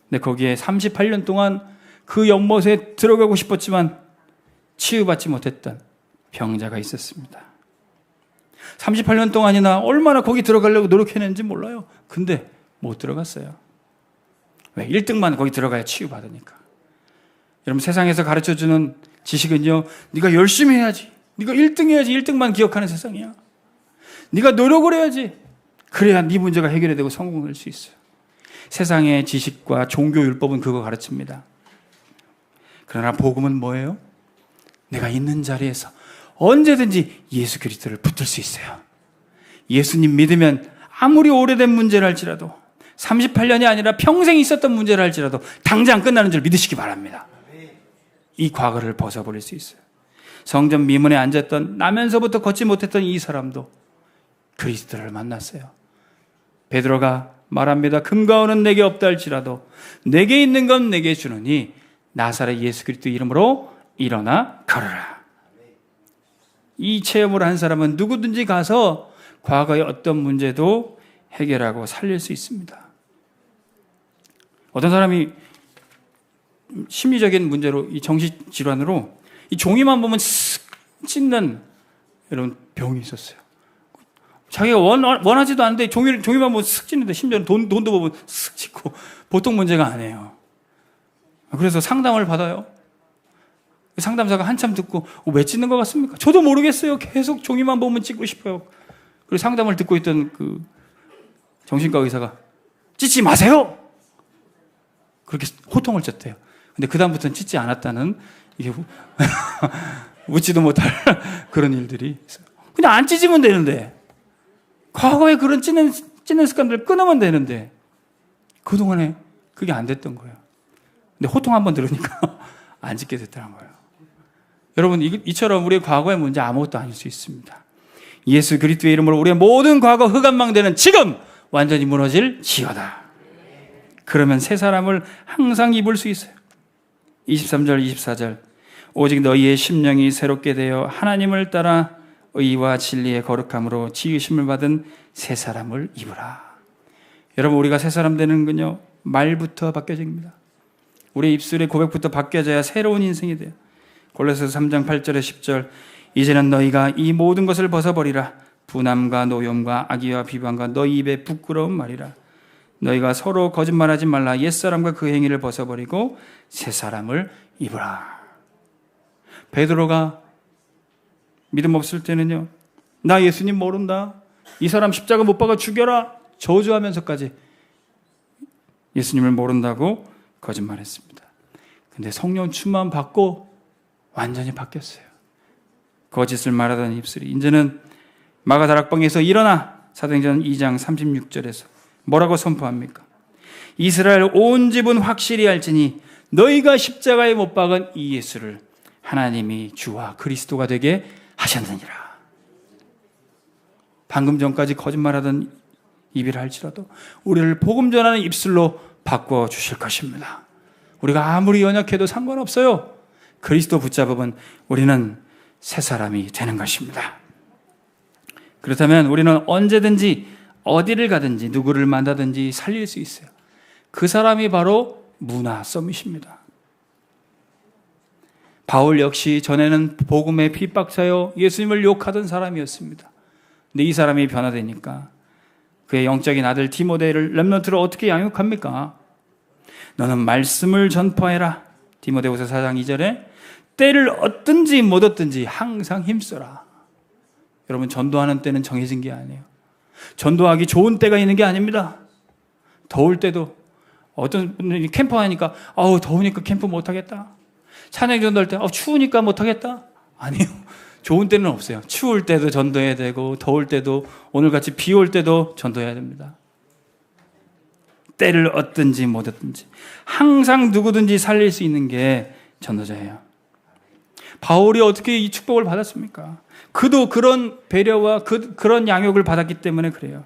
근데 거기에 38년 동안 그 연못에 들어가고 싶었지만 치유받지 못했던 병자가 있었습니다. 38년 동안이나 얼마나 거기 들어가려고 노력했는지 몰라요. 근데 못 들어갔어요. 왜? 1등만 거기 들어가야 치유받으니까. 여러분, 세상에서 가르쳐주는 지식은요, 네가 열심히 해야지, 네가 1등 해야지, 1등만 기억하는 세상이야. 네가 노력을 해야지, 그래야 네 문제가 해결이 되고 성공할 수 있어요. 세상의 지식과 종교율법은 그거 가르칩니다. 그러나 복음은 뭐예요? 내가 있는 자리에서 언제든지 예수 그리스도를 붙들 수 있어요. 예수님 믿으면 아무리 오래된 문제를 할지라도, 38년이 아니라 평생 있었던 문제를 할지라도 당장 끝나는 줄 믿으시기 바랍니다. 이 과거를 벗어버릴 수 있어요. 성전 미문에 앉았던, 나면서부터 걷지 못했던 이 사람도 그리스도를 만났어요. 베드로가 말합니다. 금과 은은 내게 없다 할지라도 내게 있는 건 내게 주느니 나사렛 예수 그리스도 이름으로 일어나 걸어라. 이 체험을 한 사람은 누구든지 가서 과거의 어떤 문제도 해결하고 살릴 수 있습니다. 어떤 사람이 심리적인 문제로, 이 정신질환으로 이 종이만 보면 쓱 찢는 이런 병이 있었어요. 자기가 원하지도 않는데 종이만 보면 쓱 찢는데, 심지어는 돈도 보면 쓱 찢고, 보통 문제가 아니에요. 그래서 상담을 받아요. 상담사가 한참 듣고, 왜 찢는 것 같습니까? 저도 모르겠어요. 계속 종이만 보면 찢고 싶어요. 그리고 상담을 듣고 있던 그 정신과 의사가 찢지 마세요! 그렇게 호통을 쳤대요. 근데 그다음부터는 찢지 않았다는, 이게 묻지도 못할 그런 일들이 있어요. 그냥 안 찢으면 되는데, 과거에 그런 찢는 습관들을 끊으면 되는데, 그동안에 그게 안 됐던 거예요. 근데 호통 한번 들으니까 안 찢게 됐다는 거예요. 여러분, 이처럼 우리의 과거의 문제 아무것도 아닐 수 있습니다. 예수 그리스도의 이름으로 우리의 모든 과거 흑암망대는 지금 완전히 무너질 지어다. 그러면 새 사람을 항상 입을 수 있어요. 23절, 24절. 오직 너희의 심령이 새롭게 되어 하나님을 따라 의와 진리의 거룩함으로 지으심을 받은 새 사람을 입으라. 여러분, 우리가 새 사람 되는 건요, 말부터 바뀌어집니다. 우리 입술의 고백부터 바뀌어져야 새로운 인생이 돼요. 골로새서 3장 8절에 10절. 이제는 너희가 이 모든 것을 벗어버리라. 분함과 노염과 악의와 비방과 너희 입에 부끄러운 말이라. 너희가 서로 거짓말하지 말라. 옛사람과 그 행위를 벗어버리고 새 사람을 입으라. 베드로가 믿음 없을 때는요, 나 예수님 모른다, 이 사람 십자가 못 박아 죽여라, 저주하면서까지 예수님을 모른다고 거짓말했습니다. 근데 성령 충만 받고 완전히 바뀌었어요. 거짓을 말하던 입술이 이제는 마가다락방에서 일어나, 사도행전 2장 36절에서 뭐라고 선포합니까? 이스라엘 온 집은 확실히 알지니 너희가 십자가에 못 박은 이 예수를 하나님이 주와 그리스도가 되게 하셨느니라. 방금 전까지 거짓말하던 입이라 할지라도 우리를 복음 전하는 입술로 바꿔주실 것입니다. 우리가 아무리 연약해도 상관없어요. 그리스도 붙잡으면 우리는 새 사람이 되는 것입니다. 그렇다면 우리는 언제든지 어디를 가든지 누구를 만나든지 살릴 수 있어요. 그 사람이 바로 문화 서밋입니다. 바울 역시 전에는 복음의 핍박자요, 예수님을 욕하던 사람이었습니다. 근데 이 사람이 변화되니까 그의 영적인 아들 디모데를 렘넌트로 어떻게 양육합니까? 너는 말씀을 전파해라. 디모데후서 4장 2절에 때를 얻든지 못 얻든지 항상 힘써라. 여러분, 전도하는 때는 정해진 게 아니에요. 전도하기 좋은 때가 있는 게 아닙니다. 더울 때도, 어떤 분들이 캠프 하니까 더우니까 캠프 못하겠다. 찬양 전도할 때 추우니까 못하겠다. 아니요, 좋은 때는 없어요. 추울 때도 전도해야 되고, 더울 때도, 오늘같이 비 올 때도 전도해야 됩니다. 때를 얻든지 못 얻든지 항상 누구든지 살릴 수 있는 게 전도자예요. 바울이 어떻게 이 축복을 받았습니까? 그도 그런 배려와 그런 양육을 받았기 때문에 그래요.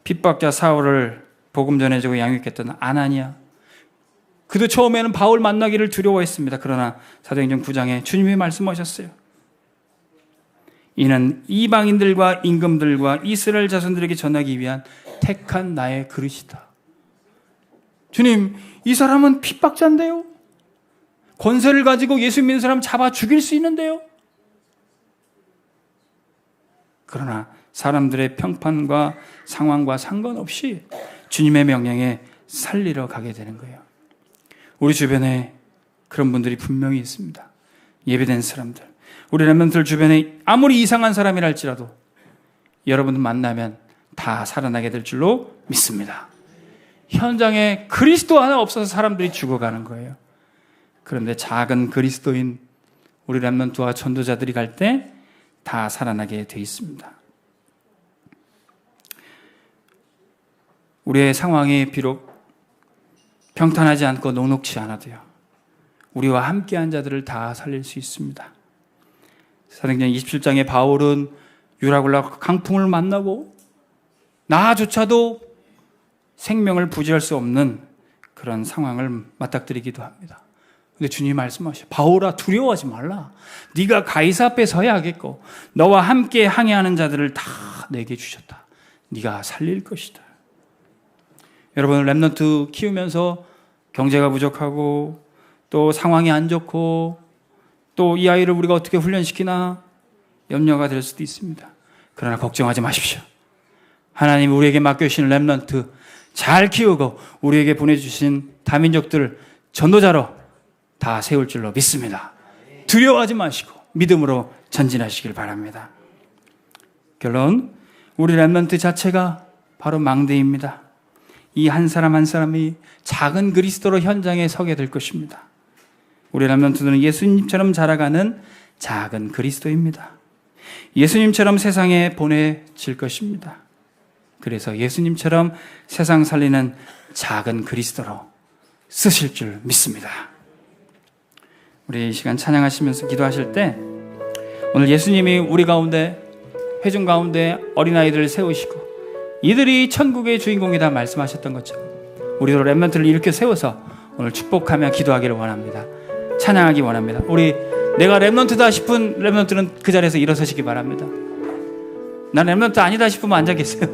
핍박자 사울을 복음 전해주고 양육했던 아나니아, 그도 처음에는 바울 만나기를 두려워했습니다. 그러나 사도행전 9장에 주님이 말씀하셨어요. 이는 이방인들과 임금들과 이스라엘 자손들에게 전하기 위한 택한 나의 그릇이다. 주님, 이 사람은 핍박자인데요, 권세를 가지고 예수 믿는 사람 잡아 죽일 수 있는데요. 그러나 사람들의 평판과 상황과 상관없이 주님의 명령에 살리러 가게 되는 거예요. 우리 주변에 그런 분들이 분명히 있습니다. 예배된 사람들, 우리 렘넌트들 주변에 아무리 이상한 사람이랄지라도 여러분 만나면 다 살아나게 될 줄로 믿습니다. 현장에 그리스도 하나 없어서 사람들이 죽어가는 거예요. 그런데 작은 그리스도인 우리 렘넌트와 전도자들이 갈 때 다 살아나게 돼 있습니다. 우리의 상황이 비록 평탄하지 않고 녹록지 않아도요, 우리와 함께한 자들을 다 살릴 수 있습니다. 사도행전 27장에 바울은 유라굴라 강풍을 만나고 나조차도 생명을 부지할 수 없는 그런 상황을 맞닥뜨리기도 합니다. 근데 주님이 말씀하셔, 바울아 두려워하지 말라. 네가 가이사 앞에 서야 하겠고 너와 함께 항해하는 자들을 다 내게 주셨다. 네가 살릴 것이다. 여러분, 렘넌트 키우면서 경제가 부족하고 또 상황이 안 좋고 또 이 아이를 우리가 어떻게 훈련시키나 염려가 될 수도 있습니다. 그러나 걱정하지 마십시오. 하나님 우리에게 맡겨주신 렘넌트 잘 키우고 우리에게 보내주신 다민족들 전도자로 다 세울 줄로 믿습니다. 두려워하지 마시고 믿음으로 전진하시길 바랍니다. 결론, 우리 렘넌트 자체가 바로 망대입니다. 이 한 사람 한 사람이 작은 그리스도로 현장에 서게 될 것입니다. 우리 렘넌트들은 예수님처럼 자라가는 작은 그리스도입니다. 예수님처럼 세상에 보내질 것입니다. 그래서 예수님처럼 세상 살리는 작은 그리스도로 쓰실 줄 믿습니다. 우리 이 시간 찬양하시면서 기도하실 때 오늘 예수님이 우리 가운데, 회중 가운데 어린아이들을 세우시고 이들이 천국의 주인공이다 말씀하셨던 것처럼 우리도 렘넌트를 이렇게 세워서 오늘 축복하며 기도하기를 원합니다. 찬양하기 원합니다. 내가 렘넌트다 싶은 렘넌트는 그 자리에서 일어서시기 바랍니다. 난 렘넌트 아니다 싶으면 앉아 계세요.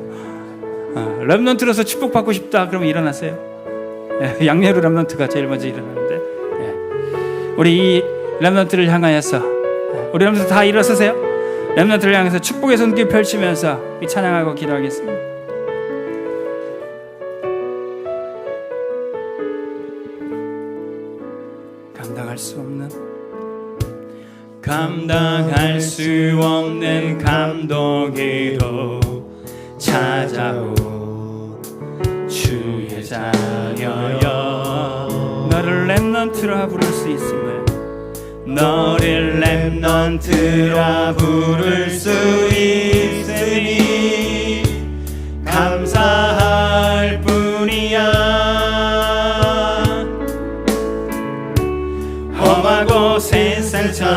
렘넌트로서 축복받고 싶다 그러면 일어나세요. 양례로 렘넌트가 제일 먼저 일어나는데, 우리 이 렘넌트를 향하여서 우리 렘넌트 다 일어서세요. 렘넌트를 향해서 축복의 손길 펼치면서 이 찬양하고 기도하겠습니다. 감당할 수 없는 감독으로 찾아온 주의 자녀여, 너를 렘넌트라 부를 수 있음을, 너를 렘넌트라 부를 수 있으니 감사할 뿐이야. 험하고 세상참처럼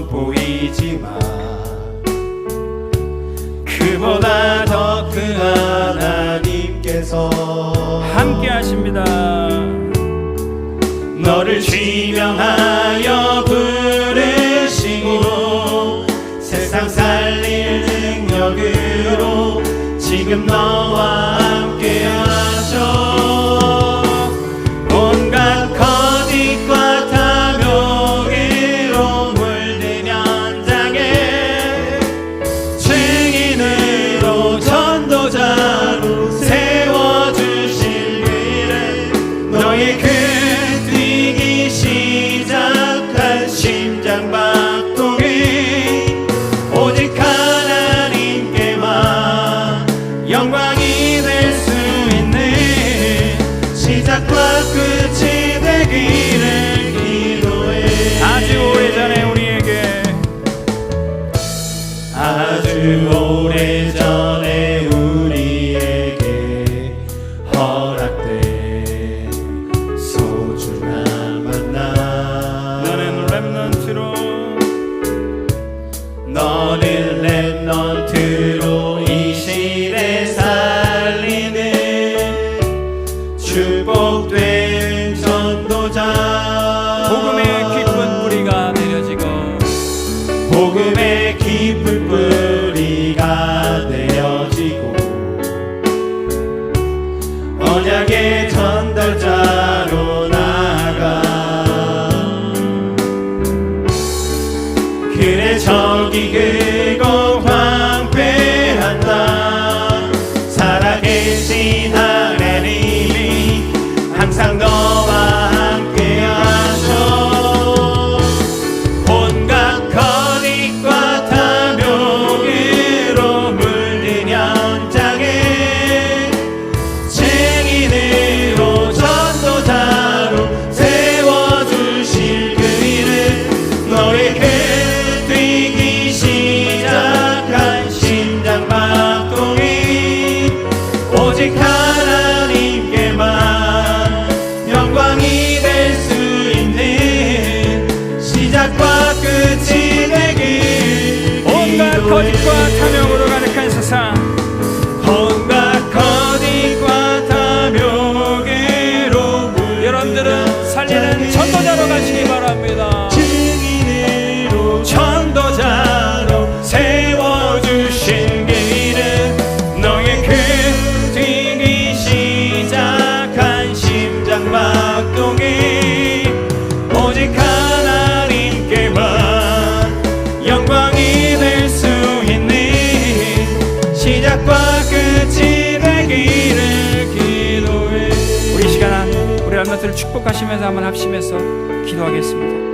보이지만 그보다 더 큰 하나님께서 함께 하십니다. 너를 지명하여 부르시고 세상 살릴 능력으로 지금 너와 함께 하셔. 온갖 거짓과 탐욕으로 물든 현장에 증인으로 전도자로 세워주실 그를, 너의 그 뛰기 시작한 심장박동이 오직 하나님께만 영광이 될 수 있는 시작과 끝이 되기를 기도해. 아주 오래전에 우리에게, 아주 오래전에 우리에게 허락된 소중한 만남, 너는 렘넌트로 이 시대 살리는 축복된 전도자. 복음의 깊은 뿌리가 내려지고, 복음의 깊은 뿌리가 내려지고 언약의 전달자로 나아가. 그래 저기 그고 황폐 너에게 뛰기 시작한 심장박동이 오직 하나님께만 영광이 될 수 있는 시작과 끝이 되길 온갖 거짓과 탐욕으로 가득한 세상, 온갖 거짓과 탐욕으로 여러분들은 살리는 전도자로 가시기 바랍니다. 증인으로 전도자로 세워주신 길은 너의 그 뛰기 시작한 심장박동이 오직 하나님께만 영광이 될 수 있는 시작과 끝이 되기를 기도해. 우리 시간 우리 렘넌트를 축복하시면서 한번 합심해서 기도하겠습니다.